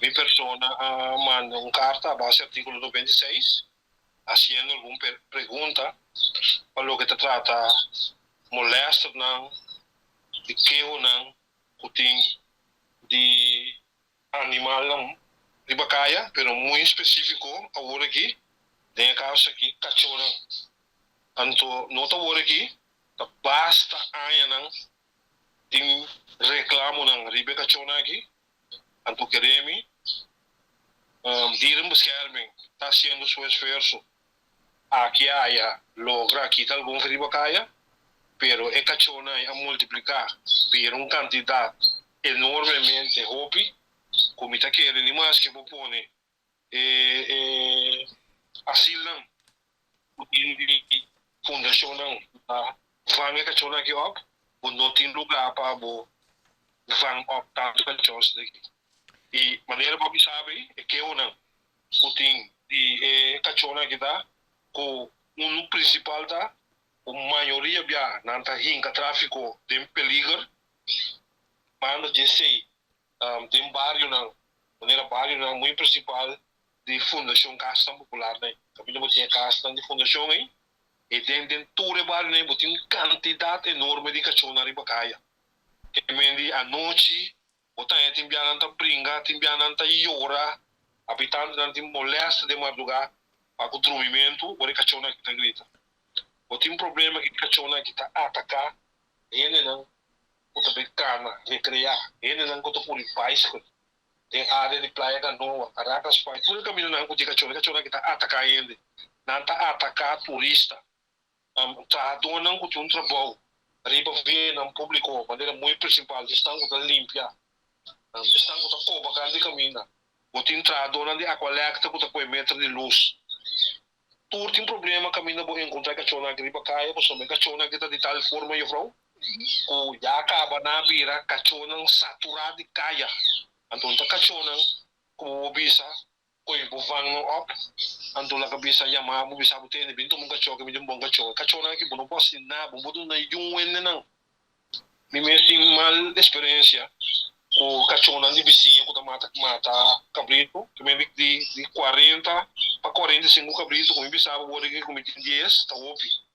mi persona manda un carta a base artículo 96 haciendo alguna pregunta para lo que te trata molesta não de que ou não kuting de animal não de bacaia pero muito específico agora aqui tem a causa aqui cachorro anto nota agora aqui basta aia não tem reclamo não ribe cachorro aqui anto queremos dieren bescherming está haciendo su esfuerzo aqui haya logra quitar algum ribacaia pero é cachorro a multiplicar vir quantidade enormemente hopi como está querendo mais que vou pôr assim não fundação não vão cachorro aqui op não tem lugar para vão optar cachorros daqui e maneira para sabe é que eu não o tem de cachorro aqui tá com um principal tá a maioria bia nanta hinka tráfico tem peligro mas de sei tem bairro não maneira bairro não muito principal de fundação Casta Popular né também não tinha Casta de fundação aí e tem todo bairro né tem quantidade enorme de cachorro na ribacaia que mendi a noite botar tem bia nanta brinca tem bia nanta llora habitante nanta molesta de madrugada para o dormimento o cachorro que tá grita o tem problema que cachorro que tá atacar ele não o também cana recrear ele não que por pais tem área de praia canoa caracas pais tudo caminho não que cachorro que tá atacar ele não tá atacar turista tá dona que um trabalho riba vem no público maneira muito principal estão com limpia estão com coba can de caminho o tem dona de aqualecta com tá metro de luz tudo tem problema caminho vou encontrar cachorro que riba caia por somente cachorro que tá de tal forma eu falo o já acaba na vira cachorro saturado de caia então tá cachorro como bisa oi buvang no op então lá cabeça yama mo bisa bote ne binto mong cachorro que me bom cachorro que não posso na bom bodo na yung wen não me mesmo mal experiência o cachorro de vizinha que mata cabrito que me de 40 para 45 cabrito como bisa o que como 10 tá opi